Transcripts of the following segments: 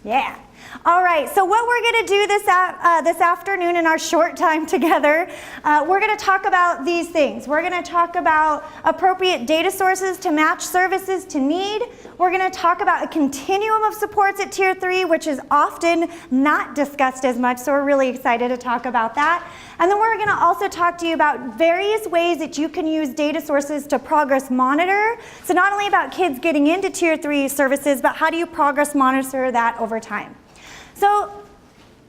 Yeah. All right, so what we're going to do this afternoon in our short time together, we're going to talk about these things. We're going to talk about appropriate data sources to match services to need. We're going to talk about a continuum of supports at Tier 3, which is often not discussed as much, so we're really excited to talk about that. And then we're going to also talk to you about various ways that you can use data sources to progress monitor. So not only about kids getting into Tier 3 services, but how do you progress monitor that over time? So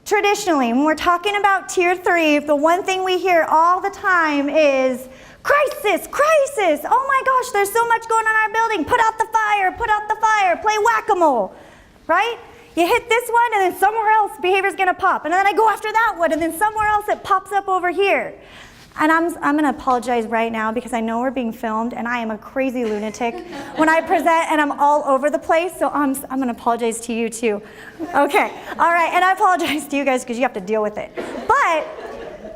traditionally, when we're talking about Tier 3, the one thing we hear all the time is, crisis, crisis, oh my gosh, there's so much going on in our building, put out the fire, play whack-a-mole, right? You hit this one and then somewhere else behavior's gonna pop, and then I go after that one and then somewhere else it pops up over here. And I'm gonna apologize right now because I know we're being filmed and I am a crazy lunatic when I present and I'm all over the place, so I'm gonna apologize to you too. Okay, all right, and I apologize to you guys because you have to deal with it. But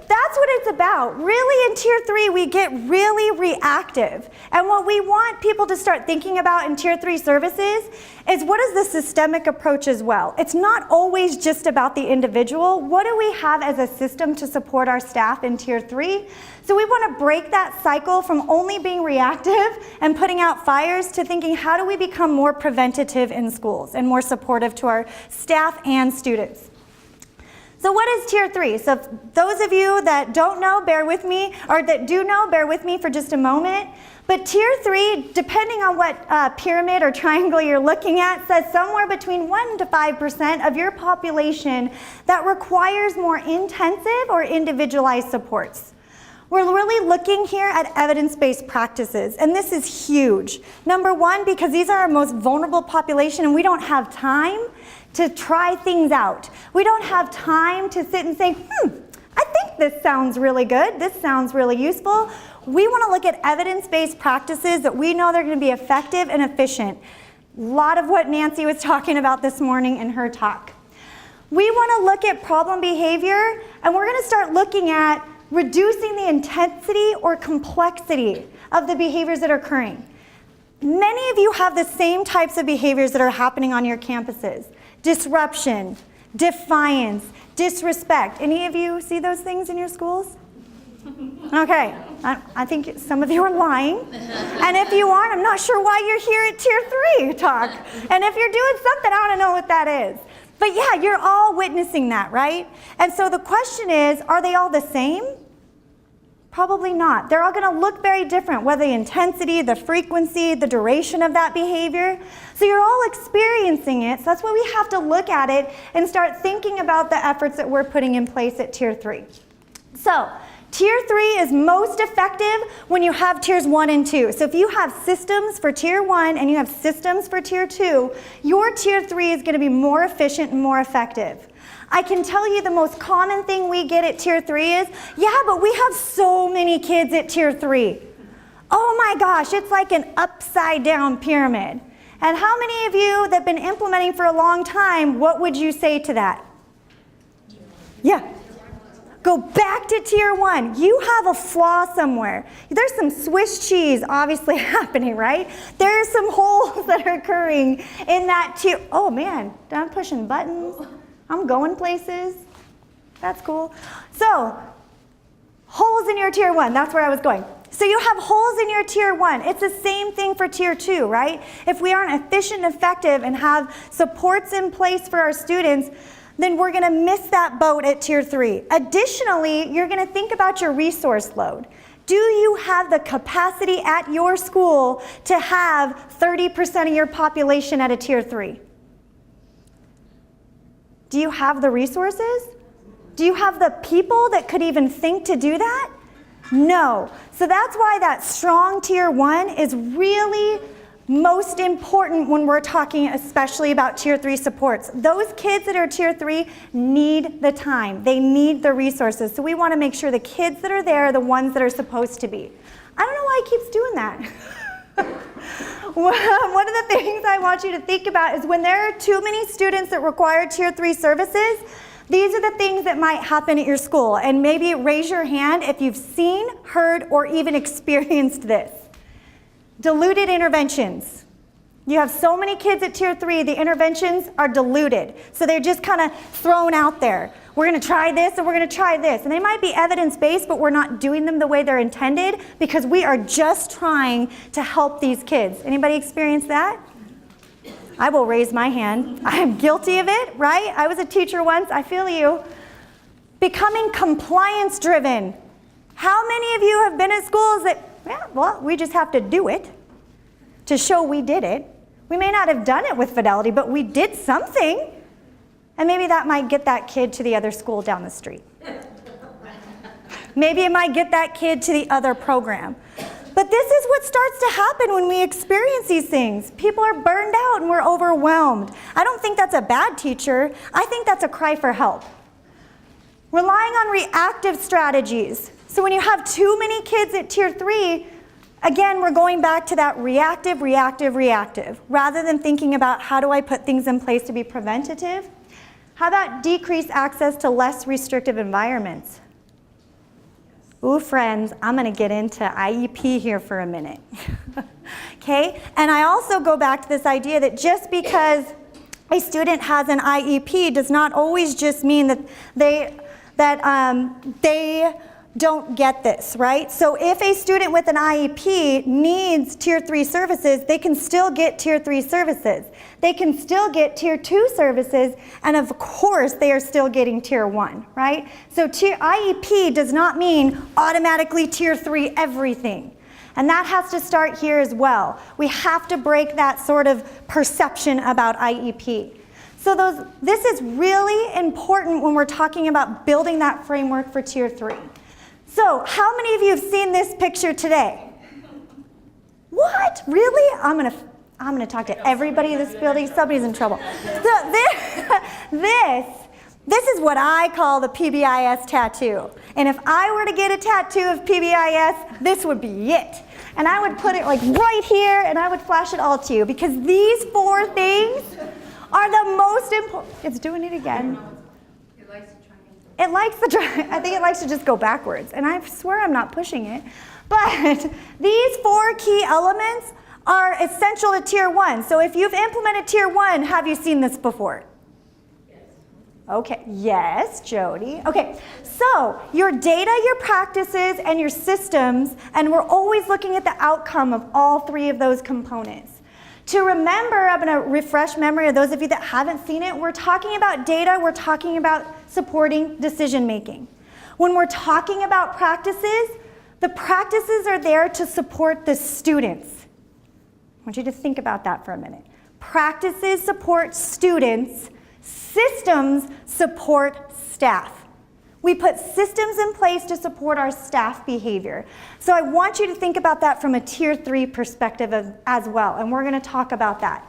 that's what it's about. Really, in Tier 3, we get really reactive. And what we want people to start thinking about in Tier 3 services is, what is the systemic approach as well? It's not always just about the individual. What do we have as a system to support our staff in Tier 3? So we want to break that cycle from only being reactive and putting out fires to thinking, how do we become more preventative in schools and more supportive to our staff and students? So what is Tier 3? So those of you that don't know, bear with me, or that do know, bear with me for just a moment. But Tier 3, depending on what pyramid or triangle you're looking at, says somewhere between 1% to 5% of your population that requires more intensive or individualized supports. We're really looking here at evidence-based practices, and this is huge. Number one, because these are our most vulnerable population and we don't have time to try things out. We don't have time to sit and say, I think this sounds really good, this sounds really useful. We want to look at evidence-based practices that we know they're going to be effective and efficient. A lot of what Nancy was talking about this morning in her talk. We want to look at problem behavior, and we're going to start looking at reducing the intensity or complexity of the behaviors that are occurring. Many of you have the same types of behaviors that are happening on your campuses. Disruption, defiance, disrespect. Any of you see those things in your schools? Okay, I think some of you are lying. And if you aren't, I'm not sure why you're here at Tier 3 talk. And if you're doing something, I want to know what that is. But yeah, you're all witnessing that, right? And so the question is, are they all the same? Probably not. They're all going to look very different, whether the intensity, the frequency, the duration of that behavior. So you're all experiencing it, so that's why we have to look at it and start thinking about the efforts that we're putting in place at Tier 3. So Tier 3 is most effective when you have Tiers 1 and 2. So if you have systems for Tier 1 and you have systems for Tier 2, your Tier 3 is going to be more efficient and more effective. I can tell you the most common thing we get at Tier 3 is, yeah, but we have so many kids at Tier 3. Oh my gosh, it's like an upside down pyramid. And how many of you that have been implementing for a long time, what would you say to that? Yeah. Go back to Tier 1. You have a flaw somewhere. There's some Swiss cheese obviously happening, right? There's some holes that are occurring in that tier. Oh man, I'm pushing buttons. I'm going places. That's cool. So, holes in your Tier 1, that's where I was going. So you have holes in your Tier 1. It's the same thing for Tier 2, right? If we aren't efficient and effective and have supports in place for our students, then we're going to miss that boat at Tier 3. Additionally, you're going to think about your resource load. Do you have the capacity at your school to have 30% of your population at a Tier 3? Do you have the resources? Do you have the people that could even think to do that? No. So that's why that strong Tier 1 is really most important when we're talking especially about Tier 3 supports. Those kids that are Tier 3 need the time. They need the resources. So we want to make sure the kids that are there are the ones that are supposed to be. I don't know why he keeps doing that. One of the things I want you to think about is when there are too many students that require Tier 3 services, these are the things that might happen at your school. And maybe raise your hand if you've seen, heard, or even experienced this. Diluted interventions. You have so many kids at tier 3, the interventions are diluted. So they're just kind of thrown out there. We're going to try this and we're going to try this. And they might be evidence-based, but we're not doing them the way they're intended because we are just trying to help these kids. Anybody experience that? I will raise my hand. I am guilty of it, right? I was a teacher once. I feel you. Becoming compliance-driven. How many of you have been at schools that, yeah, well, we just have to do it to show we did it? We may not have done it with fidelity, but we did something. And maybe that might get that kid to the other school down the street. Maybe it might get that kid to the other program. But this is what starts to happen when we experience these things. People are burned out and we're overwhelmed. I don't think that's a bad teacher. I think that's a cry for help. Relying on reactive strategies. So when you have too many kids at tier 3, again, we're going back to that reactive, rather than thinking about how do I put things in place to be preventative. How about decrease access to less restrictive environments? Ooh, friends, I'm going to get into IEP here for a minute. Okay? And I also go back to this idea that just because a student has an IEP does not always just mean that they don't get this, right? So if a student with an IEP needs tier 3 services, they can still get tier 3 services. They can still get tier 2 services, and of course they are still getting tier 1, right? So IEP does not mean automatically tier 3 everything. And that has to start here as well. We have to break that sort of perception about IEP. So this is really important when we're talking about building that framework for tier 3. So, how many of you have seen this picture today? What? Really? I'm gonna talk to everybody in this building. Somebody's in trouble. So this is what I call the PBIS tattoo. And if I were to get a tattoo of PBIS, this would be it. And I would put it like right here, and I would flash it all to you because these 4 things are the most important. It's doing it again. It likes to try. I think it likes to just go backwards. And I swear I'm not pushing it. But these 4 key elements are essential to tier 1. So if you've implemented tier 1, have you seen this before? Yes. Okay. Yes, Jody. Okay. So your data, your practices, and your systems, and we're always looking at the outcome of all 3 of those components. To remember, I'm going to refresh memory of those of you that haven't seen it. We're talking about data. We're talking about supporting decision making. When we're talking about practices, the practices are there to support the students. I want you to think about that for a minute. Practices support students. Systems support staff. We put systems in place to support our staff behavior. So I want you to think about that from a tier 3 perspective as well, and we're going to talk about that.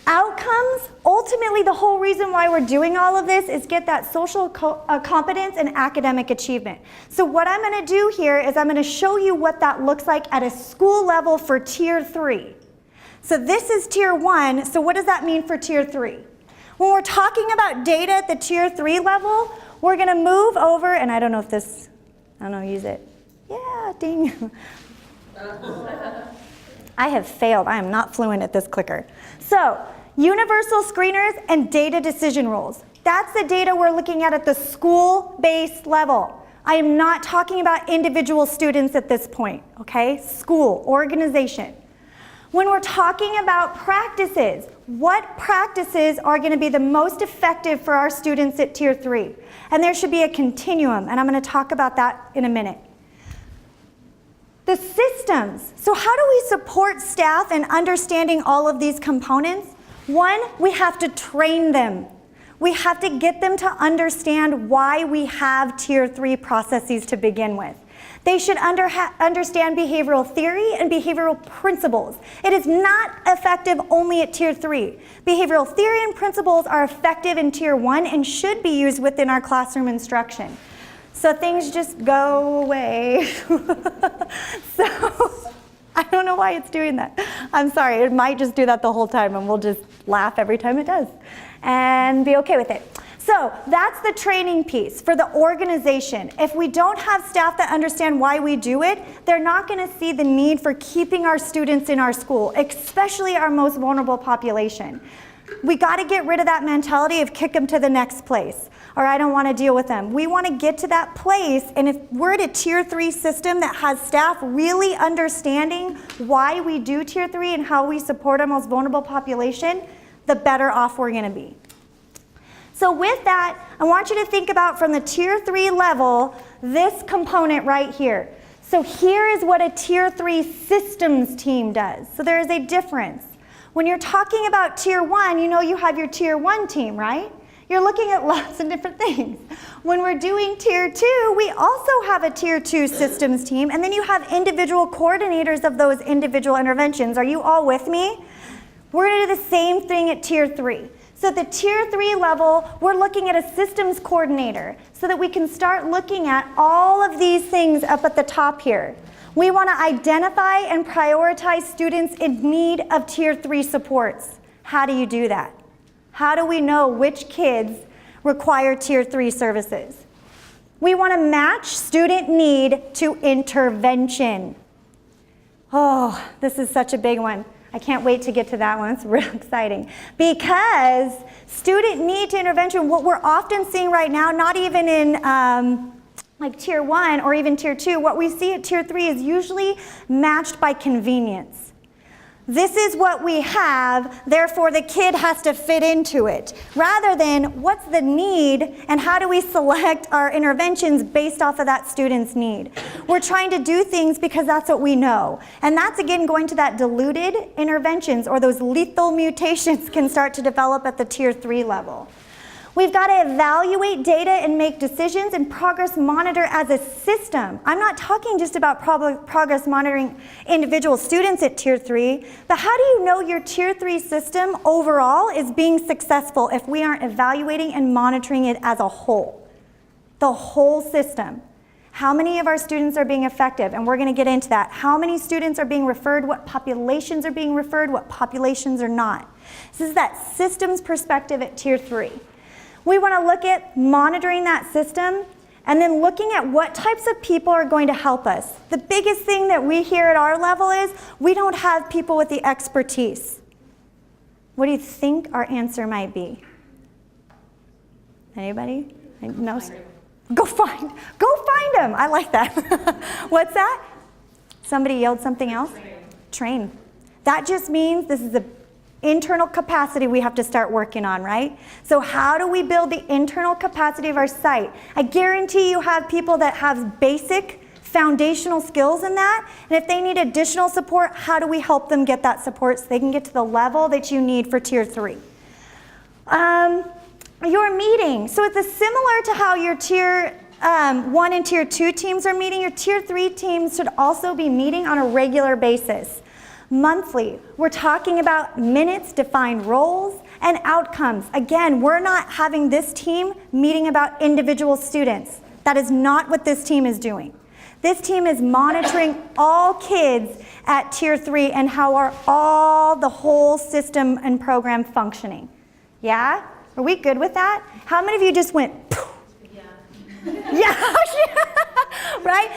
Outcomes, ultimately the whole reason why we're doing all of this is get that social competence and academic achievement. So what I'm going to do here is I'm going to show you what that looks like at a school level for tier 3. So this is tier 1, so what does that mean for tier 3? When we're talking about data at the tier 3 level, we're going to move over, and I don't know if this, use it. Yeah, ding. I have failed. I am not fluent at this clicker. So, universal screeners and data decision rules. That's the data we're looking at the school-based level. I am not talking about individual students at this point, okay? School, organization. When we're talking about practices, what practices are going to be the most effective for our students at tier 3? And there should be a continuum, and I'm going to talk about that in a minute. The systems. So how do we support staff in understanding all of these components? 1, we have to train them. We have to get them to understand why we have tier 3 processes to begin with. They should understand behavioral theory and behavioral principles. It is not effective only at tier 3. Behavioral theory and principles are effective in tier 1 and should be used within our classroom instruction. So things just go away. So I don't know why it's doing that. I'm sorry, it might just do that the whole time and we'll just laugh every time it does and be okay with it. So that's the training piece for the organization. If we don't have staff that understand why we do it, they're not going to see the need for keeping our students in our school, especially our most vulnerable population. We got to get rid of that mentality of kick them to the next place, or I don't want to deal with them. We want to get to that place, and if we're at a tier 3 system that has staff really understanding why we do tier 3 and how we support our most vulnerable population, the better off we're going to be. So with that, I want you to think about from the tier 3 level, this component right here. So here is what a tier 3 systems team does. So there is a difference. When you're talking about tier 1, you know you have your tier 1 team, right? You're looking at lots of different things. When we're doing tier 2, we also have a tier 2 systems team, and then you have individual coordinators of those individual interventions. Are you all with me? We're going to do the same thing at tier 3. So at the tier 3 level, we're looking at a systems coordinator so that we can start looking at all of these things up at the top here. We want to identify and prioritize students in need of tier 3 supports. How do you do that? How do we know which kids require tier 3 services? We want to match student need to intervention. Oh, this is such a big one. I can't wait to get to that one. It's real exciting. Because student need to intervention, what we're often seeing right now, not even in like tier 1 or even tier 2, what we see at tier 3 is usually matched by convenience. This is what we have, therefore the kid has to fit into it, rather than what's the need and how do we select our interventions based off of that student's need. We're trying to do things because that's what we know. And that's again going to that diluted interventions, or those lethal mutations can start to develop at the tier 3 level. We've got to evaluate data and make decisions and progress monitor as a system. I'm not talking just about progress monitoring individual students at tier 3, but how do you know your tier 3 system overall is being successful if we aren't evaluating and monitoring it as a whole? The whole system. How many of our students are being effective? And we're going to get into that. How many students are being referred? What populations are being referred? What populations are not? This is that systems perspective at tier 3. We want to look at monitoring that system and then looking at what types of people are going to help us. The biggest thing that we hear at our level is we don't have people with the expertise. What do you think our answer might be? Anybody? No? Go find them. I like that. What's that? Somebody yelled something else? Train. That just means this is the internal capacity we have to start working on, right? So how do we build the internal capacity of our site? I guarantee you have people that have basic foundational skills in that, and if they need additional support, how do we help them get that support so they can get to the level that you need for tier 3? Your meeting. So it's similar to how your tier 1 and tier 2 teams are meeting. Your tier 3 teams should also be meeting on a regular basis. Monthly, we're talking about minutes, defined roles, and outcomes. Again, we're not having this team meeting about individual students. That is not what this team is doing. This team is monitoring all kids at tier 3 and how are the whole system and program functioning. Yeah? Are we good with that? How many of you just went, poof? Yeah, right?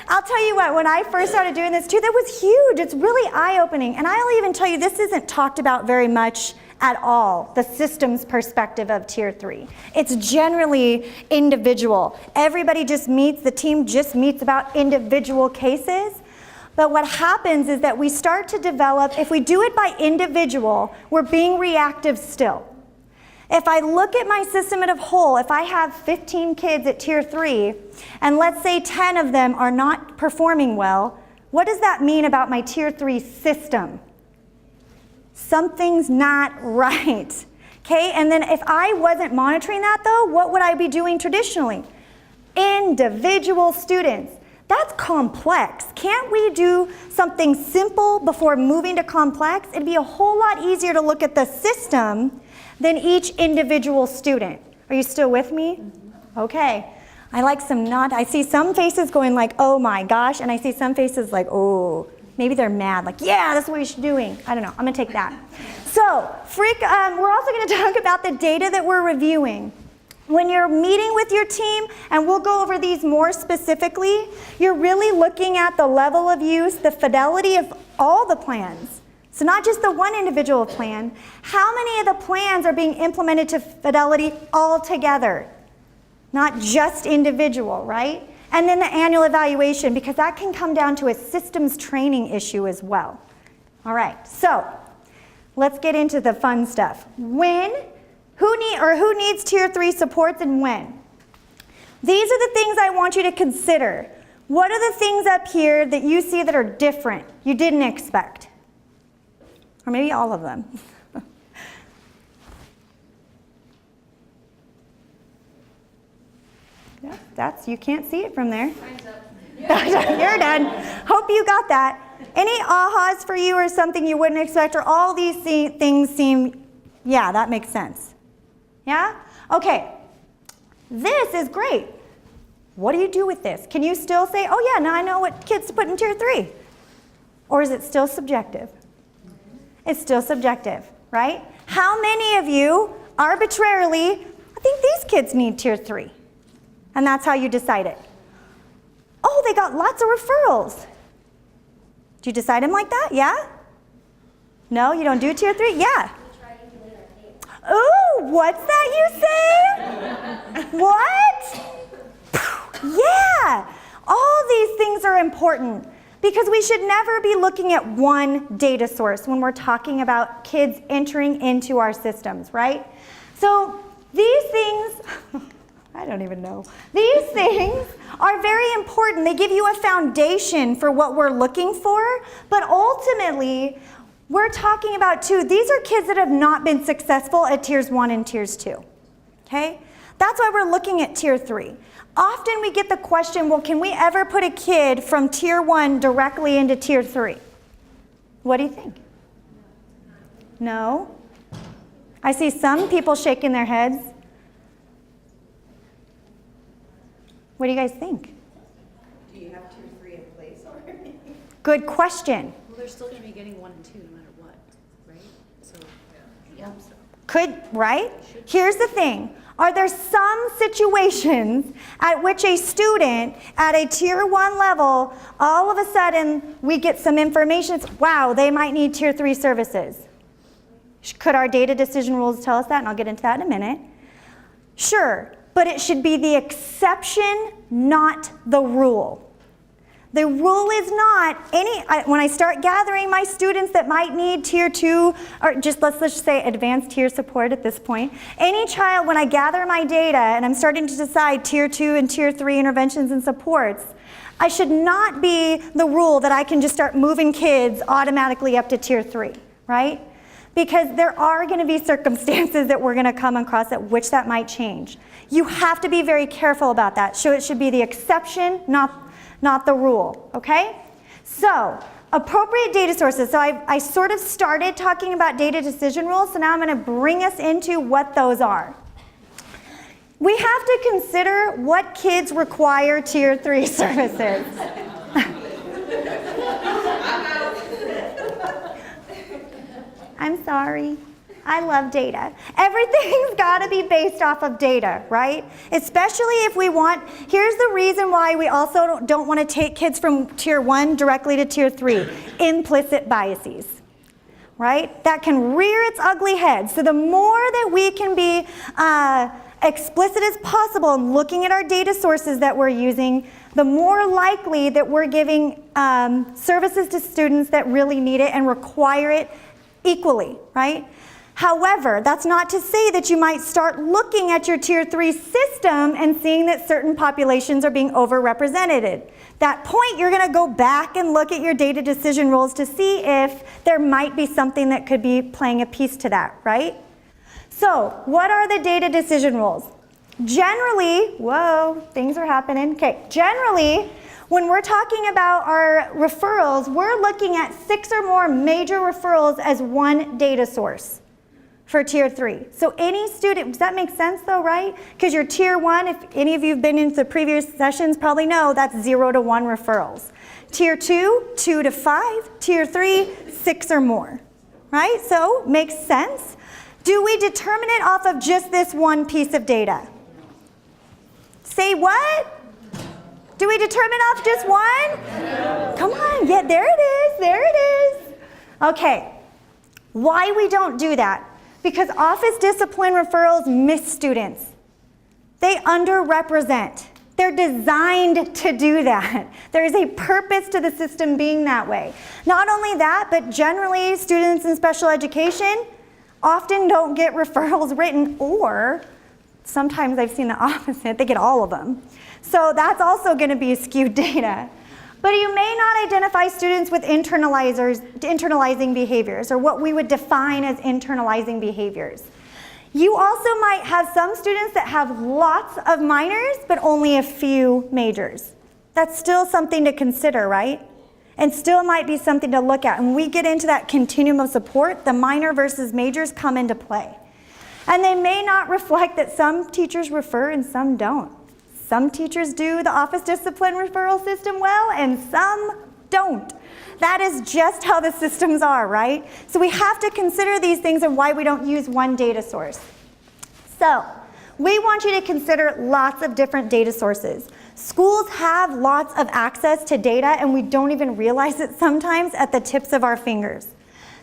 I'll tell you what, when I first started doing this too, that was huge. It's really eye-opening. And I'll even tell you, this isn't talked about very much at all, the systems perspective of tier 3. It's generally individual. Everybody just meets, the team just meets about individual cases. But what happens is that we start to develop, if we do it by individual, we're being reactive still. If I look at my system as a whole, if I have 15 kids at tier 3, and let's say 10 of them are not performing well, what does that mean about my tier 3 system? Something's not right. Okay, and then if I wasn't monitoring that though, what would I be doing traditionally? Individual students. That's complex. Can't we do something simple before moving to complex? It'd be a whole lot easier to look at the system than each individual student. Are you still with me? Okay. I like some nod. I see some faces going like, oh my gosh, and I see some faces like, oh, maybe they're mad, like, yeah, that's what we should be doing. I don't know, I'm gonna take that. So, we're also gonna talk about the data that we're reviewing. When you're meeting with your team, and we'll go over these more specifically, you're really looking at the level of use, the fidelity of all the plans. So not just the one individual plan. How many of the plans are being implemented to fidelity all together? Not just individual, right? And then the annual evaluation, because that can come down to a systems training issue as well. All right, so let's get into the fun stuff. Who needs Tier 3 supports and when? These are the things I want you to consider. What are the things up here that you see that are different, you didn't expect? Or maybe all of them. Yeah, you can't see it from there. You're done. Hope you got that. Any ahas for you or something you wouldn't expect, or all these things seem, yeah, that makes sense. Yeah? Okay. This is great. What do you do with this? Can you still say, oh yeah, now I know what kids to put in Tier 3? Or is it still subjective? It's still subjective, right? How many of you arbitrarily, I think these kids need Tier 3? And that's how you decide it. Oh, they got lots of referrals. Do you decide them like that? Yeah? No, you don't do Tier 3? Yeah. Ooh, what's that you say? What? Yeah. All these things are important because we should never be looking at one data source when we're talking about kids entering into our systems, right? So these things, I don't even know. These things are very important. They give you a foundation for what we're looking for, but ultimately, we're talking about too, these are kids that have not been successful at Tiers 1 and Tiers 2, okay? That's why we're looking at Tier 3. Often we get the question, well, can we ever put a kid from Tier 1 directly into Tier 3? What do you think? No? I see some people shaking their heads. What do you guys think? Do you have Tier 3 in place already? Good question. Well, they're still going to be getting 1 and 2 no matter what, right? So, yeah. Could, right? Here's the thing. Are there some situations at which a student at a Tier 1 level, all of a sudden we get some information, it's, wow, they might need Tier 3 services? Could our data decision rules tell us that? And I'll get into that in a minute. Sure, but it should be the exception, not the rule. The rule is not when I start gathering my students that might need Tier 2, or let's just say advanced tier support at this point. Any child, when I gather my data and I'm starting to decide Tier 2 and Tier 3 interventions and supports, I should not be the rule that I can just start moving kids automatically up to Tier 3, right? Because there are going to be circumstances that we're going to come across at which that might change. You have to be very careful about that. So it should be the exception, not the rule, okay? So, appropriate data sources. So I sort of started talking about data decision rules, so now I'm going to bring us into what those are. We have to consider what kids require Tier 3 services. I'm sorry. I love data. Everything's got to be based off of data, right? Especially if we want, here's the reason why we also don't want to take kids from Tier 1 directly to Tier 3, implicit biases, right? That can rear its ugly head. So the more that we can be explicit as possible in looking at our data sources that we're using, the more likely that we're giving services to students that really need it and require it equally, right? However, that's not to say that you might start looking at your Tier 3 system and seeing that certain populations are being overrepresented. That point, you're going to go back and look at your data decision rules to see if there might be something that could be playing a piece to that, right? So, what are the data decision rules? Generally, whoa, things are happening. Okay, generally, when we're talking about our referrals, we're looking at 6 or more major referrals as one data source for Tier 3. So any student, does that make sense though, right? Because your Tier 1, if any of you have been into the previous sessions, probably know that's 0 to 1 referrals. Tier 2, 2 to 5. Tier 3, 6 or more, right? So makes sense. Do we determine it off of just this one piece of data? Say what? Do we determine off just one? Come on, yeah, there it is, there it is. Okay, why we don't do that? Because office discipline referrals miss students. They underrepresent. They're designed to do that. There is a purpose to the system being that way. Not only that, but generally students in special education often don't get referrals written, or sometimes I've seen the opposite, they get all of them. So that's also going to be skewed data. But you may not identify students with internalizing behaviors, or what we would define as internalizing behaviors. You also might have some students that have lots of minors, but only a few majors. That's still something to consider, right? And still might be something to look at. When we get into that continuum of support, the minor versus majors come into play. And they may not reflect that some teachers refer and some don't. Some teachers do the office discipline referral system well, and some don't. That is just how the systems are, right? So we have to consider these things and why we don't use one data source. So we want you to consider lots of different data sources. Schools have lots of access to data, and we don't even realize it sometimes at the tips of our fingers.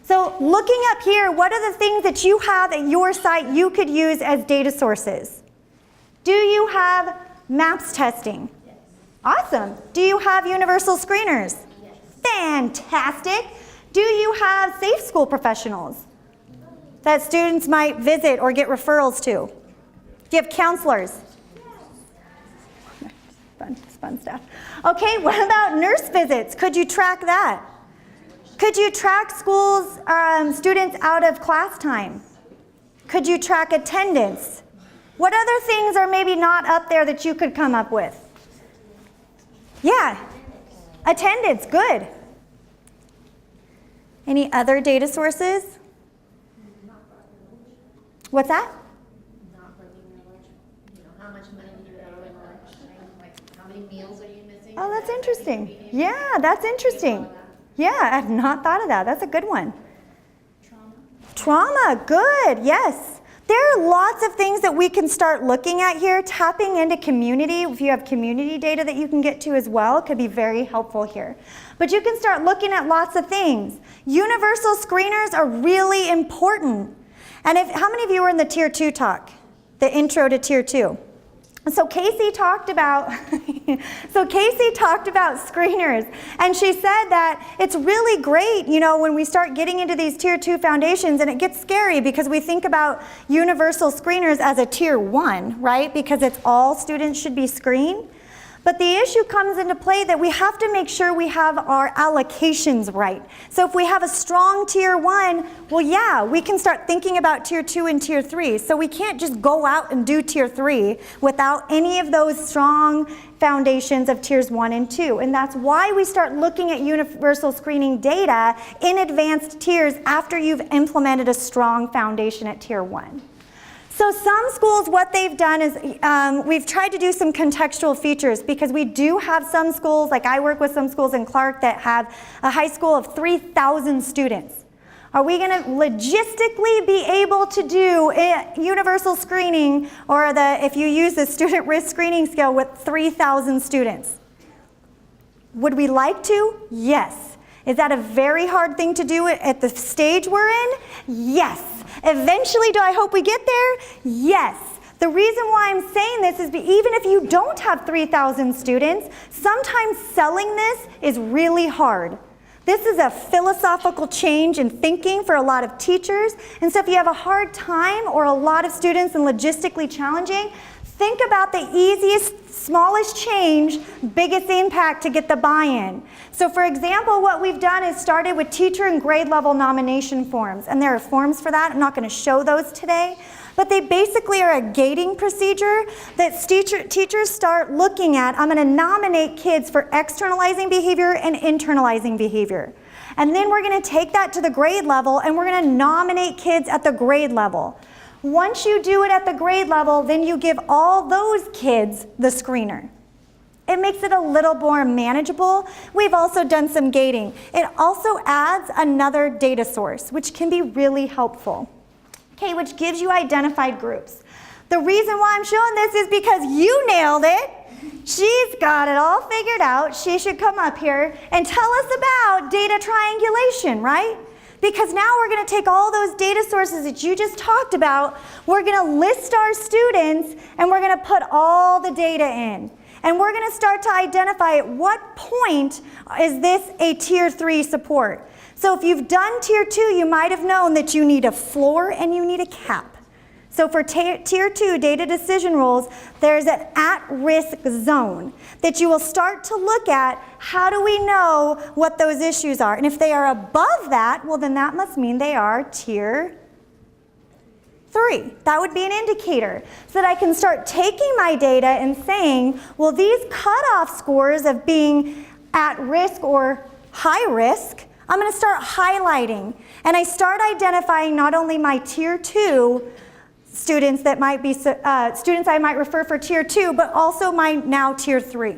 So looking up here, what are the things that you have at your site you could use as data sources? Do you have MAPS testing? Yes. Awesome. Do you have universal screeners? Yes. Fantastic. Do you have safe school professionals that students might visit or get referrals to? Do you have counselors? Fun stuff. Okay, what about nurse visits? Could you track that? Could you track schools, students out of class time? Could you track attendance? What other things are maybe not up there that you could come up with? Yeah, attendance, good. Any other data sources? What's that? Not bringing your lunch, how much money do you throw in lunch? Like, how many meals are you missing? Oh, that's interesting. Yeah, that's interesting. Yeah, I have not thought of that. That's a good one. Trauma, good, yes. There are lots of things that we can start looking at here. Tapping into community, if you have community data that you can get to as well, could be very helpful here. But you can start looking at lots of things. Universal screeners are really important. And how many of you were in the Tier 2 talk? The intro to Tier 2? So Casey talked about screeners, and she said that it's really great, when we start getting into these Tier 2 foundations, and it gets scary because we think about universal screeners as a Tier 1, right? Because it's all students should be screened. But the issue comes into play that we have to make sure we have our allocations right. So if we have a strong Tier 1, well, yeah, we can start thinking about Tier 2 and Tier 3. So we can't just go out and do Tier 3 without any of those strong foundations of Tiers 1 and 2. And that's why we start looking at universal screening data in advanced tiers after you've implemented a strong foundation at Tier 1. So some schools, what they've done is we've tried to do some contextual features, because we do have some schools, like I work with some schools in Clark that have a high school of 3,000 students. Are we going to logistically be able to do universal screening, or if you use the student risk screening scale with 3,000 students? Would we like to? Yes. Is that a very hard thing to do at the stage we're in? Yes. Eventually, do I hope we get there? Yes. The reason why I'm saying this is even if you don't have 3,000 students, sometimes selling this is really hard. This is a philosophical change in thinking for a lot of teachers. And so if you have a hard time or a lot of students and logistically challenging, think about the easiest, smallest change, biggest impact to get the buy-in. So for example, what we've done is started with teacher and grade level nomination forms. And there are forms for that. I'm not going to show those today. But they basically are a gating procedure that teachers start looking at. I'm going to nominate kids for externalizing behavior and internalizing behavior. And then we're going to take that to the grade level, and we're going to nominate kids at the grade level. Once you do it at the grade level, then you give all those kids the screener. It makes it a little more manageable. We've also done some gating. It also adds another data source, which can be really helpful. Okay, which gives you identified groups. The reason why I'm showing this is because you nailed it. She's got it all figured out. She should come up here and tell us about data triangulation, right? Because now we're going to take all those data sources that you just talked about, we're going to list our students, and we're going to put all the data in. And we're going to start to identify at what point is this a Tier 3 support. So if you've done Tier 2, you might have known that you need a floor and you need a cap. So for Tier 2 data decision rules, there's an at-risk zone that you will start to look at. How do we know what those issues are? And if they are above that, well, then that must mean they are Tier 3. That would be an indicator so that I can start taking my data and saying, well, these cutoff scores of being at risk or high risk, I'm going to start highlighting. And I start identifying not only my Tier 2 students that might be students I might refer for Tier 2, but also my now Tier 3.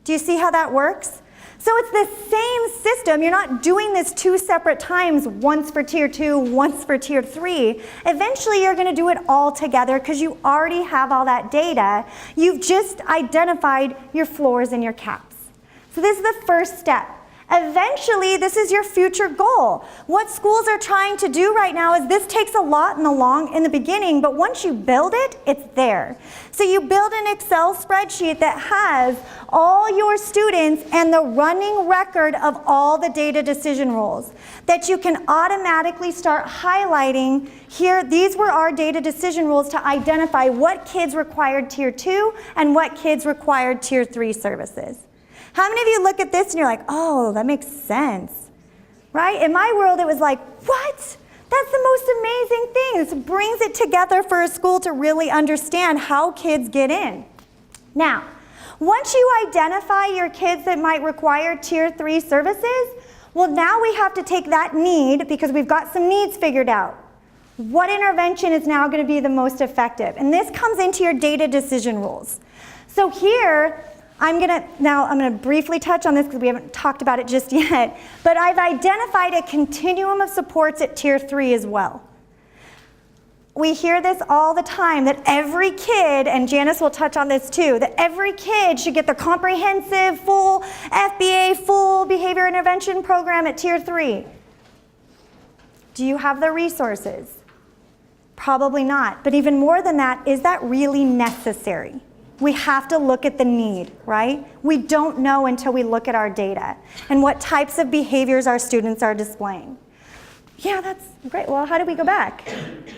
Do you see how that works? So it's the same system. You're not doing this 2 separate times, once for Tier 2, once for Tier 3. Eventually you're going to do it all together because you already have all that data. You've just identified your floors and your caps. So this is the first step. Eventually, this is your future goal. What schools are trying to do right now is this takes a lot in the beginning, but once you build it, it's there. So you build an Excel spreadsheet that has all your students and the running record of all the data decision rules that you can automatically start highlighting here. These were our data decision rules to identify what kids required Tier 2 and what kids required Tier 3 services. How many of you look at this and you're like, oh, that makes sense, right? In my world, it was like, what? That's the most amazing thing. This brings it together for a school to really understand how kids get in. Now, once you identify your kids that might require Tier 3 services, well, now we have to take that need, because we've got some needs figured out. What intervention is now going to be the most effective? And this comes into your data decision rules. So here, I'm going to briefly touch on this because we haven't talked about it just yet, but I've identified a continuum of supports at Tier 3 as well. We hear this all the time, that every kid, and Janice will touch on this too, that every kid should get the comprehensive, full FBA, full behavior intervention program at Tier 3. Do you have the resources? Probably not. But even more than that, is that really necessary? We have to look at the need, right? We don't know until we look at our data and what types of behaviors our students are displaying. Yeah, that's great. Well, how do we go back?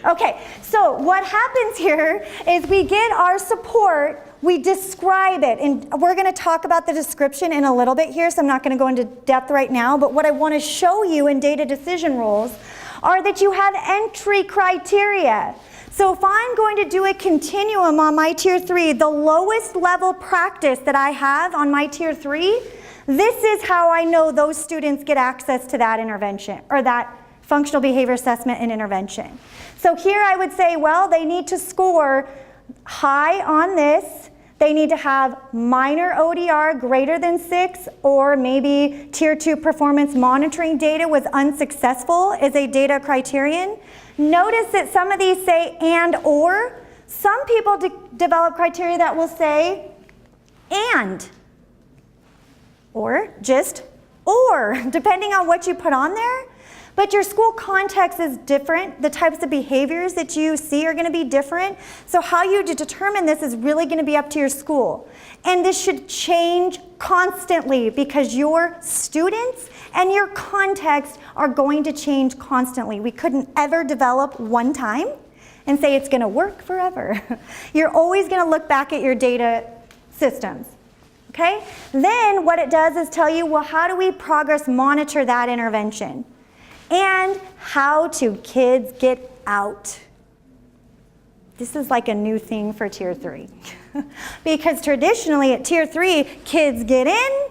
Okay, so what happens here is we get our support, we describe it, and we're going to talk about the description in a little bit here, so I'm not going to go into depth right now, but what I want to show you in data decision rules are that you have entry criteria. So if I'm going to do a continuum on my Tier 3, the lowest level practice that I have on my Tier 3, this is how I know those students get access to that intervention, or that functional behavior assessment and intervention. So here I would say, well, they need to score high on this. They need to have minor ODR greater than 6, or maybe Tier 2 performance monitoring data was unsuccessful as a data criterion. Notice that some of these say and or. Some people develop criteria that will say and, or just or, depending on what you put on there. But your school context is different. The types of behaviors that you see are going to be different. So how you determine this is really going to be up to your school. And this should change constantly because your students and your context are going to change constantly. We couldn't ever develop one time and say it's going to work forever. You're always going to look back at your data systems. Okay? Then what it does is tell you, well, how do we progress monitor that intervention? And how do kids get out? This is like a new thing for Tier 3. Because traditionally at Tier 3, kids get in,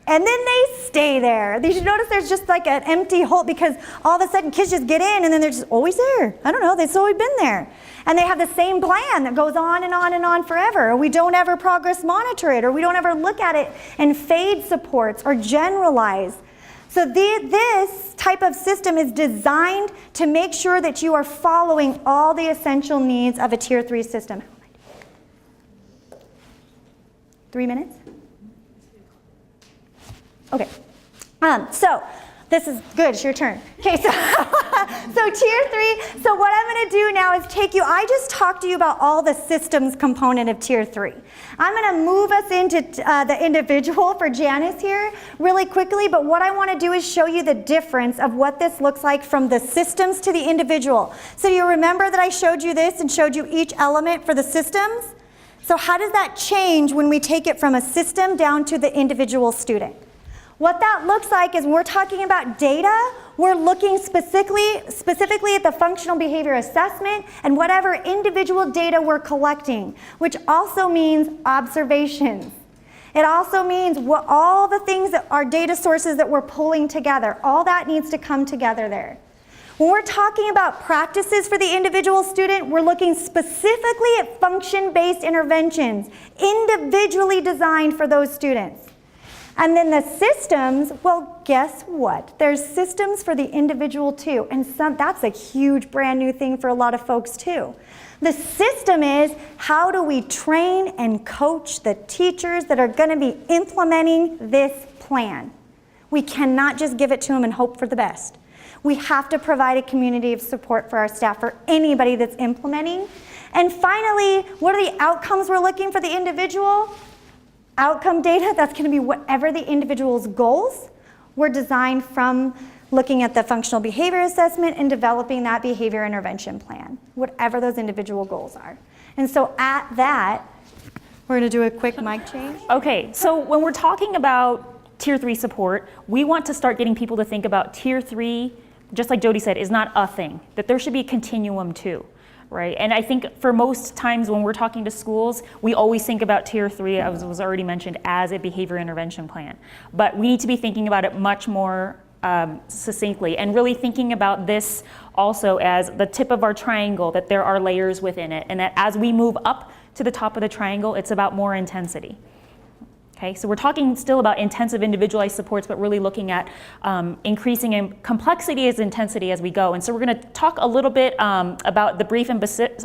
and then they stay there. You should notice there's just like an empty hole because all of a sudden kids just get in and then they're just always there. I don't know, they've always been there. And they have the same plan that goes on and on and on forever. We don't ever progress monitor it, or we don't ever look at it and fade supports or generalize. So this type of system is designed to make sure that you are following all the essential needs of a Tier 3 system. 3 minutes? Okay. So this is good, it's your turn. Okay, so, so Tier 3, so what I'm gonna do now is I just talked to you about all the systems component of Tier 3. I'm gonna move us into the individual for Janice here really quickly, but what I wanna do is show you the difference of what this looks like from the systems to the individual. So you remember that I showed you this and showed you each element for the systems? So how does that change when we take it from a system down to the individual student? What that looks like is when we're talking about data, we're looking specifically at the functional behavior assessment and whatever individual data we're collecting, which also means observations. It also means all the things that are data sources that we're pulling together, all that needs to come together there. When we're talking about practices for the individual student, we're looking specifically at function-based interventions, individually designed for those students. And then the systems, well, guess what? There's systems for the individual too, and that's a huge brand new thing for a lot of folks too. The system is, how do we train and coach the teachers that are gonna be implementing this plan? We cannot just give it to them and hope for the best. We have to provide a community of support for our staff, for anybody that's implementing. And finally, what are the outcomes we're looking for the individual? Outcome data, that's going to be whatever the individual's goals were designed from looking at the functional behavior assessment and developing that behavior intervention plan, whatever those individual goals are. And so at that, we're going to do a quick mic change. Okay, so when we're talking about Tier 3 support, we want to start getting people to think about Tier 3, just like Jody said, is not a thing, that there should be a continuum too. Right, and I think for most times when we're talking to schools, we always think about Tier 3, as was already mentioned, as a behavior intervention plan. But we need to be thinking about it much more succinctly, and really thinking about this also as the tip of our triangle, that there are layers within it, and that as we move up to the top of the triangle, it's about more intensity. Okay, so we're talking still about intensive individualized supports, but really looking at increasing in complexity as intensity as we go. And so we're going to talk a little bit about the brief and basic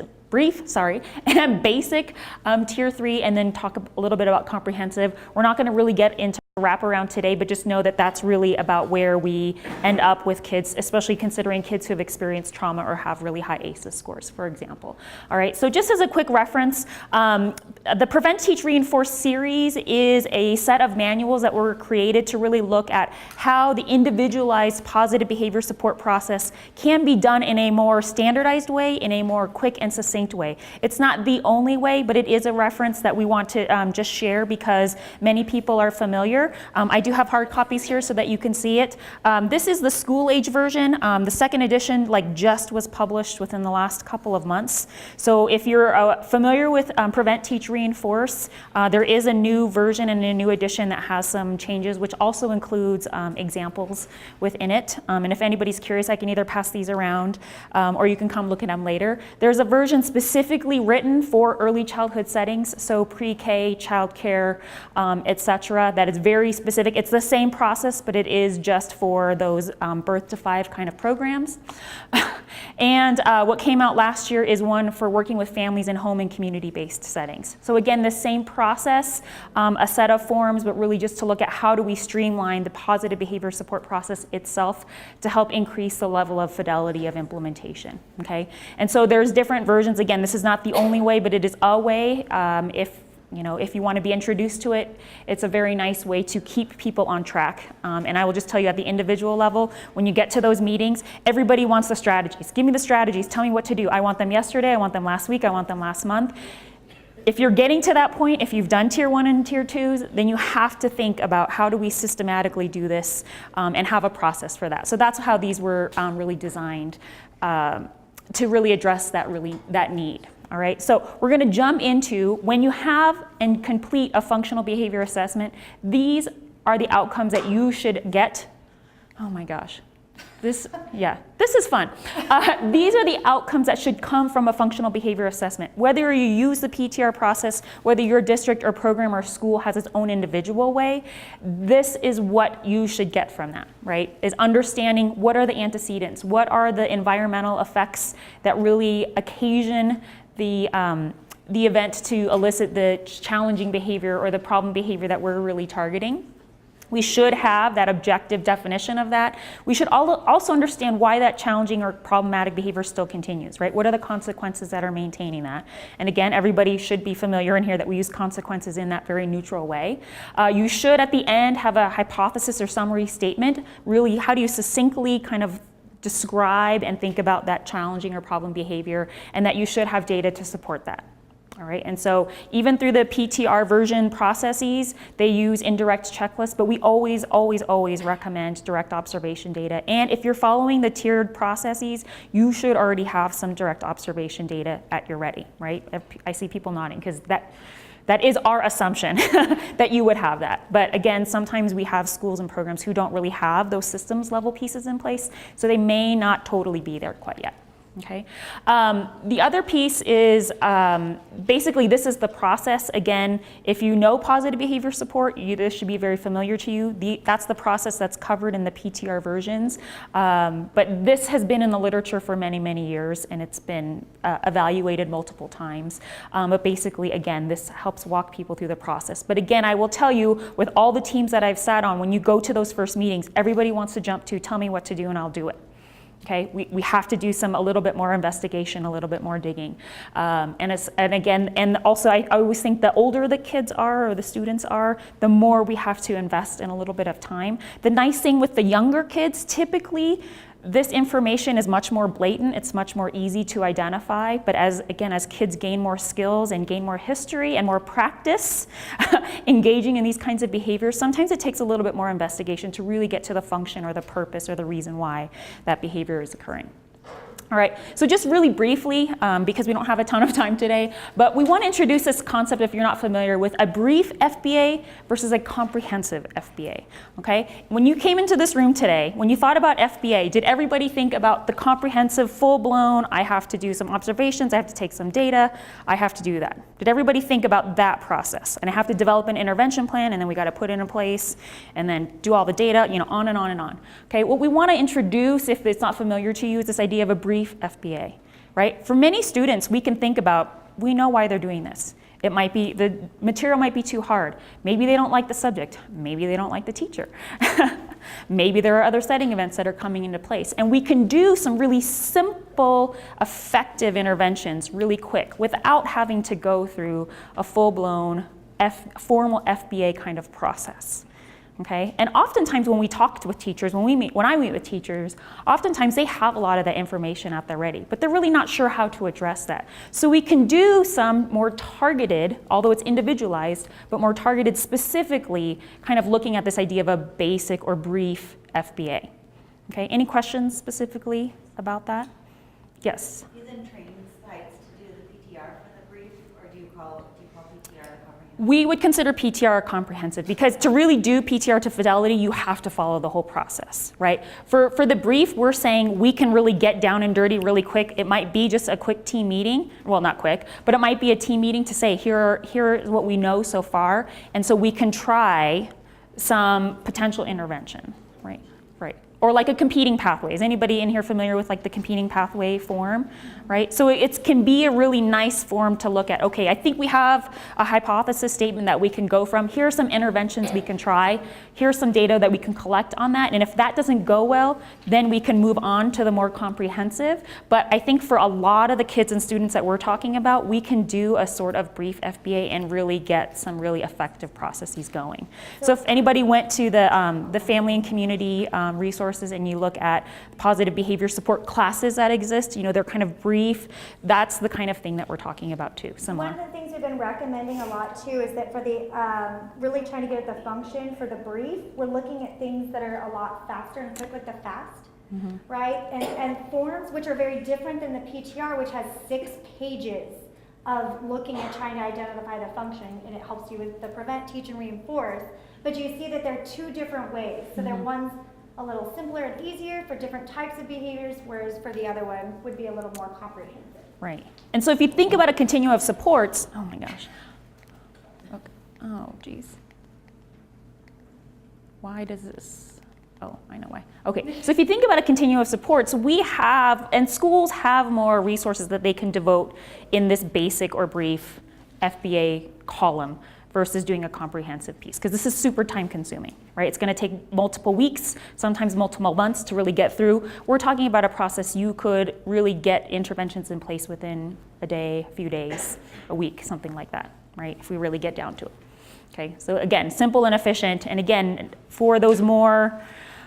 Tier 3, and then talk a little bit about comprehensive. We're not going to really get into wraparound today, but just know that that's really about where we end up with kids, especially considering kids who have experienced trauma or have really high ACEs scores, for example. All right, so just as a quick reference, the Prevent, Teach, Reinforce series is a set of manuals that were created to really look at how the individualized positive behavior support process can be done in a more standardized way, in a more quick and succinct way. It's not the only way, but it is a reference that we want to just share because many people are familiar. I do have hard copies here so that you can see it. This is the school age version. The second edition just was published within the last couple of months. So if you're familiar with Prevent, Teach, Reinforce, there is a new version and a new edition that has some changes, which also includes examples within it. And if anybody's curious, I can either pass these around or you can come look at them later. There's a version specifically written for early childhood settings, so pre-K, childcare, etc. That is very specific. It's the same process, but it is just for those birth to 5 kind of programs. And what came out last year is one for working with families in home and community-based settings. So again, the same process, a set of forms, but really just to look at how do we streamline the positive behavior support process itself to help increase the level of fidelity of implementation, okay? And so there's different versions. Again, this is not the only way, but it is a way. If you want to be introduced to it, it's a very nice way to keep people on track. And I will just tell you at the individual level, when you get to those meetings, everybody wants the strategies. Give me the strategies, tell me what to do. I want them yesterday, I want them last week, I want them last month. If you're getting to that point, if you've done Tier 1 and Tier 2s, then you have to think about how do we systematically do this and have a process for that. So that's how these were really designed to really address that need. All right, so we're going to jump into when you have and complete a functional behavior assessment, these are the outcomes that you should get. Oh my gosh. This is fun. These are the outcomes that should come from a functional behavior assessment. Whether you use the PTR process, whether your district or program or school has its own individual way, this is what you should get from that, right? Is understanding what are the antecedents, what are the environmental effects that really occasion the event to elicit the challenging behavior or the problem behavior that we're really targeting. We should have that objective definition of that. We should also understand why that challenging or problematic behavior still continues, right? What are the consequences that are maintaining that? And again, everybody should be familiar in here that we use consequences in that very neutral way. You should, at the end, have a hypothesis or summary statement. Really, how do you succinctly kind of describe and think about that challenging or problem behavior, and that you should have data to support that. All right, and so even through the PTR version processes, they use indirect checklists, but we always, always, always recommend direct observation data. And if you're following the tiered processes, you should already have some direct observation data at your ready, right? I see people nodding because that is our assumption that you would have that. But again, sometimes we have schools and programs who don't really have those systems level pieces in place, so they may not totally be there quite yet. Okay. The other piece is basically this is the process. Again, if you know positive behavior support, this should be very familiar to you. That's the process that's covered in the PTR versions. But this has been in the literature for many, many years, and it's been evaluated multiple times. But basically, again, this helps walk people through the process. But again, I will tell you, with all the teams that I've sat on, when you go to those first meetings, everybody wants to jump to, tell me what to do and I'll do it. Okay, we have to do a little bit more investigation, a little bit more digging. And also I always think the older the kids are or the students are, the more we have to invest in a little bit of time. The nice thing with the younger kids, typically, this information is much more blatant, it's much more easy to identify, but as kids gain more skills and gain more history and more practice engaging in these kinds of behaviors, sometimes it takes a little bit more investigation to really get to the function or the purpose or the reason why that behavior is occurring. All right, so just really briefly, because we don't have a ton of time today, but we want to introduce this concept, if you're not familiar, with a brief FBA versus a comprehensive FBA, okay? When you came into this room today, when you thought about FBA, did everybody think about the comprehensive, full-blown, I have to do some observations, I have to take some data, I have to do that? Did everybody think about that process? And I have to develop an intervention plan, and then we got to put it in place, and then do all the data, on and on and on. Okay, what we want to introduce, if it's not familiar to you, is this idea of a brief FBA, right? For many students, we can think about, we know why they're doing this. It might be, the material might be too hard. Maybe they don't like the subject. Maybe they don't like the teacher. Maybe there are other setting events that are coming into place. And we can do some really simple, effective interventions really quick without having to go through a full-blown formal FBA kind of process. Okay? And oftentimes when we talk with teachers, when I meet with teachers, oftentimes they have a lot of that information at the ready, but they're really not sure how to address that. So we can do some more targeted, although it's individualized, but more targeted specifically, kind of looking at this idea of a basic or brief FBA. Okay, any questions specifically about that? Yes? Do you then train sites to do the PTR for the brief, or do you call PTR comprehensive? We would consider PTR comprehensive, because to really do PTR to fidelity, you have to follow the whole process, right? For the brief, we're saying we can really get down and dirty really quick. It might be just a quick team meeting, well, not quick, but it might be a team meeting to say, here is what we know so far, and so we can try some potential intervention, right? Right. Or like a competing pathway. Is anybody in here familiar with like the competing pathway form, right? So it can be a really nice form to look at. Okay, I think we have a hypothesis statement that we can go from. Here are some interventions we can try. Here's some data that we can collect on that. And if that doesn't go well, then we can move on to the more comprehensive. But I think for a lot of the kids and students that we're talking about, we can do a sort of brief FBA and really get some really effective processes going. So if anybody went to the family and community resources and you look at positive behavior support classes that exist, they're kind of brief. That's the kind of thing that we're talking about too. Similar. One of the things we've been recommending a lot too is that for the really trying to get at the function for the brief, we're looking at things that are a lot faster and quick, like the FAST, right? And forms, which are very different than the PTR, which has 6 pages of looking and trying to identify the function, and it helps you with the prevent, teach, and reinforce. But you see that there are 2 different ways. So there are ones a little simpler and easier for different types of behaviors, whereas for the other one would be a little more comprehensive. Right. And so if you think about a continuum of supports, oh my gosh. Okay. Oh, geez. Why does this? Oh, I know why. Okay, so if you think about a continuum of supports, we have, and schools have more resources that they can devote in this basic or brief FBA column versus doing a comprehensive piece, because this is super time consuming, right? It's gonna take multiple weeks, sometimes multiple months to really get through. We're talking about a process you could really get interventions in place within a day, a few days, a week, something like that, right? If we really get down to it. Okay, so again, simple and efficient, and again, for those more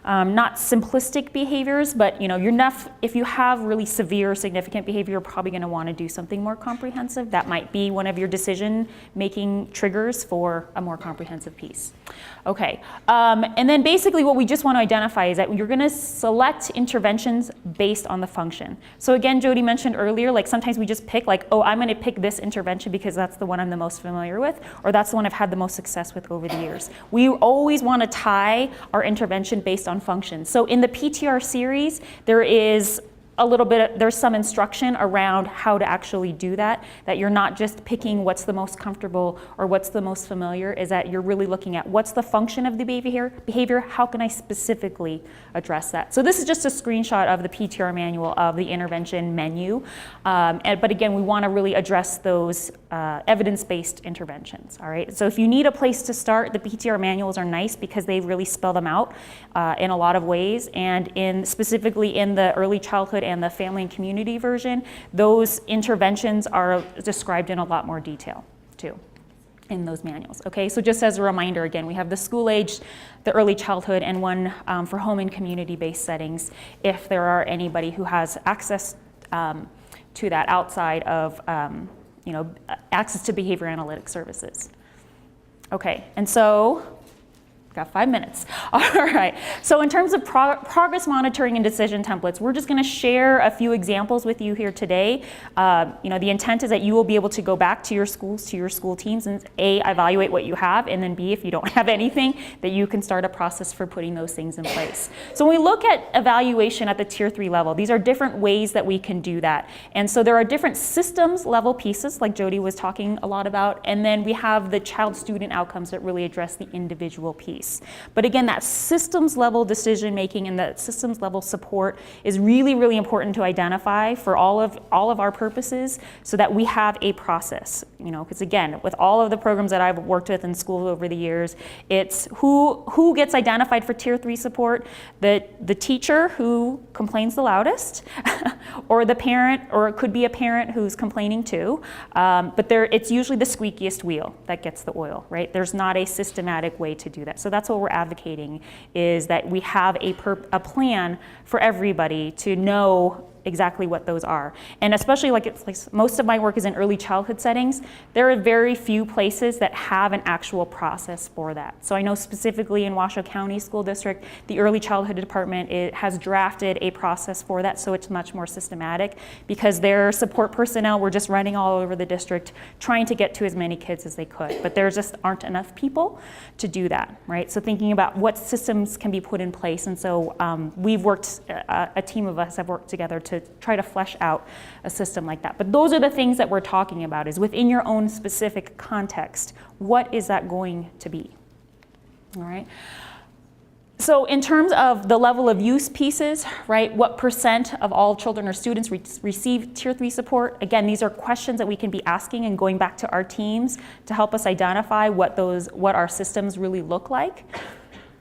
not simplistic behaviors, but you're enough, if you have really severe significant behavior, you're probably going to want to do something more comprehensive. That might be one of your decision-making triggers for a more comprehensive piece. Okay, and then basically what we just want to identify is that you're going to select interventions based on the function. So again, Jody mentioned earlier, like sometimes we just pick like, oh, I'm going to pick this intervention because that's the one I'm the most familiar with, or that's the one I've had the most success with over the years. We always want to tie our intervention based on function. So in the PTR series, there is a little bit, there's some instruction around how to actually do that you're not just picking what's the most comfortable or what's the most familiar, is that you're really looking at what's the function of the behavior, how can I specifically address that. So this is just a screenshot of the PTR manual of the intervention menu, but again, we want to really address those evidence-based interventions, all right? So if you need a place to start, the PTR manuals are nice because they really spell them out in a lot of ways, and specifically in the early childhood and the family and community version, those interventions are described in a lot more detail too in those manuals. Okay, so just as a reminder, again, we have the school age, the early childhood, and one for home and community-based settings if there are anybody who has access to that outside of access to behavior analytic services. Okay, and so got 5 minutes. All right. So in terms of progress monitoring and decision templates, we're just going to share a few examples with you here today. The intent is that you will be able to go back to your schools, to your school teams, and A, evaluate what you have, and then B, if you don't have anything, that you can start a process for putting those things in place. So when we look at evaluation at the Tier 3 level, these are different ways that we can do that. And so there are different systems level pieces, like Jody was talking a lot about, and then we have the child-student outcomes that really address the individual piece. But again, that systems level decision making and that systems level support is really, really important to identify for all of our purposes, so that we have a process. Because again, with all of the programs that I've worked with in school over the years, it's who gets identified for Tier 3 support, the teacher who complains the loudest, or the parent, or it could be a parent who's complaining too. But it's usually the squeakiest wheel that gets the oil, right? There's not a systematic way to do that. So that's what we're advocating, is that we have a plan for everybody to know exactly what those are. And especially like most of my work is in early childhood settings, there are very few places that have an actual process for that. So I know specifically in Washoe County School District, the early childhood department has drafted a process for that, so it's much more systematic, because their support personnel were just running all over the district trying to get to as many kids as they could, but there just aren't enough people to do that, right? So thinking about what systems can be put in place, and so we've worked, a team of us have worked together to try to flesh out a system like that. But those are the things that we're talking about, is within your own specific context, what is that going to be? All right. So in terms of the level of use pieces, right, what % of all children or students receive Tier 3 support? Again, these are questions that we can be asking and going back to our teams to help us identify what our systems really look like.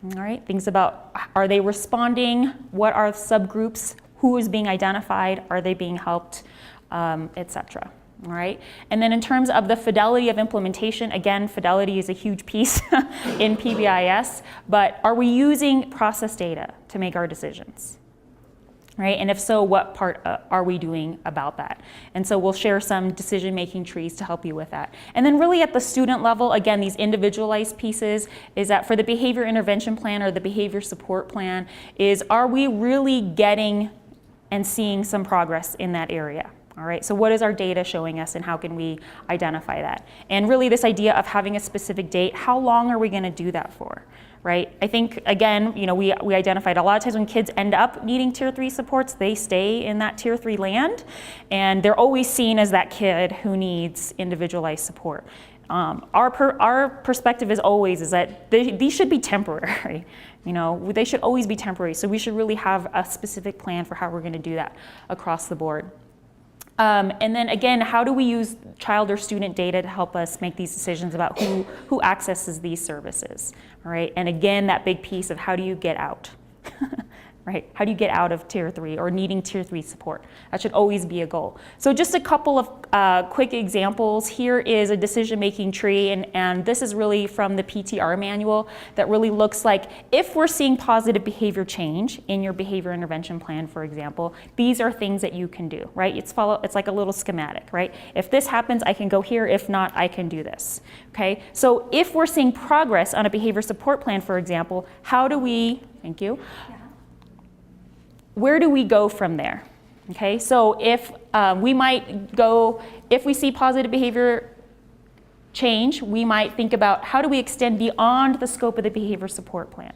All right, things about, are they responding? What are subgroups? Who is being identified? Are they being helped? Et cetera. All right. And then in terms of the fidelity of implementation, again, fidelity is a huge piece in PBIS, but are we using process data to make our decisions? Right? And if so, what part are we doing about that? And so we'll share some decision-making trees to help you with that. And then really at the student level, again, these individualized pieces is that for the behavior intervention plan or the behavior support plan, are we really getting and seeing some progress in that area, All right, so what is our data showing us and how can we identify that? And really this idea of having a specific date, how long are we gonna do that for, right? I think, again, we identified a lot of times when kids end up needing tier 3 supports, they stay in that tier 3 land, and they're always seen as that kid who needs individualized support. Our perspective is always is that these should be temporary. They should always be temporary, so we should really have a specific plan for how we're gonna do that across the board. And then again, how do we use child or student data to help us make these decisions about who accesses these services, all right? And again, that big piece of how do you get out, right? How do you get out of tier 3 or needing tier 3 support? That should always be a goal. So just a couple of quick examples. Here is a decision-making tree, and this is really from the PTR manual that really looks like if we're seeing positive behavior change in your behavior intervention plan, for example, these are things that you can do, right? It's like a little schematic, right? If this happens, I can go here. If not, I can do this, okay? So if we're seeing progress on a behavior support plan, for example, how do we, thank you, where do we go from there? Okay, so if if we see positive behavior change, we might think about how do we extend beyond the scope of the behavior support plan?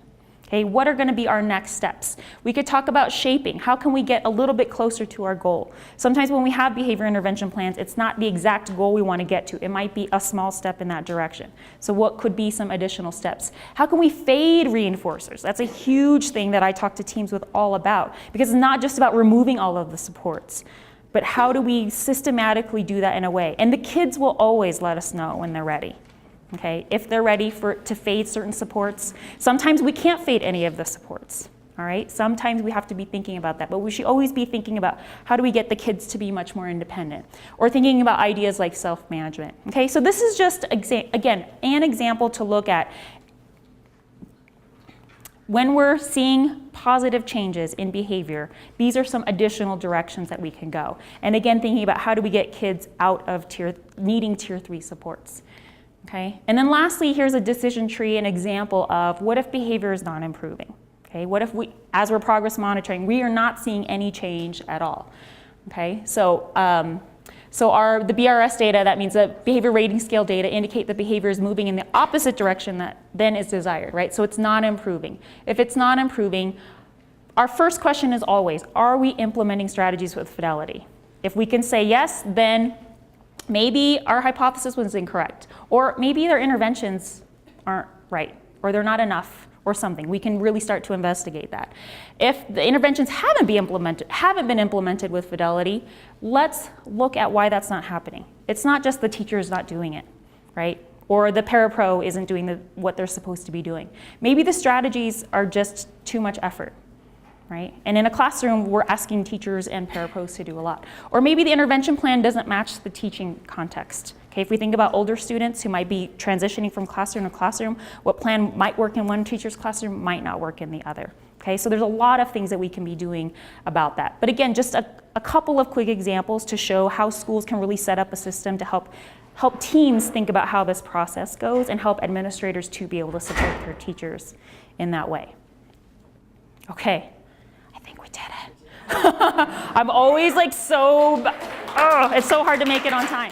Okay, what are going to be our next steps? We could talk about shaping. How can we get a little bit closer to our goal? Sometimes when we have behavior intervention plans, it's not the exact goal we want to get to. It might be a small step in that direction. So what could be some additional steps? How can we fade reinforcers? That's a huge thing that I talk to teams with all about, because it's not just about removing all of the supports, but how do we systematically do that in a way? And the kids will always let us know when they're ready. Okay, if they're ready to fade certain supports. Sometimes we can't fade any of the supports, all right? Sometimes we have to be thinking about that, but we should always be thinking about how do we get the kids to be much more independent, or thinking about ideas like self-management, okay? So this is just, again, an example to look at. When we're seeing positive changes in behavior, these are some additional directions that we can go. And again, thinking about how do we get kids out of needing tier 3 supports. Okay, and then lastly, here's a decision tree, an example of what if behavior is not improving? Okay, what if as we're progress monitoring, we are not seeing any change at all? Okay, so the BRS data, that means the behavior rating scale data, indicate that behavior is moving in the opposite direction that then is desired, right? So it's not improving. If it's not improving, our first question is always, are we implementing strategies with fidelity? If we can say yes, then maybe our hypothesis was incorrect, or maybe their interventions aren't right, or they're not enough, or something. We can really start to investigate that. If the interventions haven't been implemented with fidelity, let's look at why that's not happening. It's not just the teacher is not doing it, right? Or the parapro isn't doing what they're supposed to be doing. Maybe the strategies are just too much effort. Right? And in a classroom, we're asking teachers and parapros to do a lot. Or maybe the intervention plan doesn't match the teaching context. Okay, if we think about older students who might be transitioning from classroom to classroom, what plan might work in one teacher's classroom might not work in the other. Okay, so there's a lot of things that we can be doing about that. But again, just a couple of quick examples to show how schools can really set up a system to help teams think about how this process goes and help administrators to be able to support their teachers in that way. Okay. I think we did it. I'm always like it's so hard to make it on time.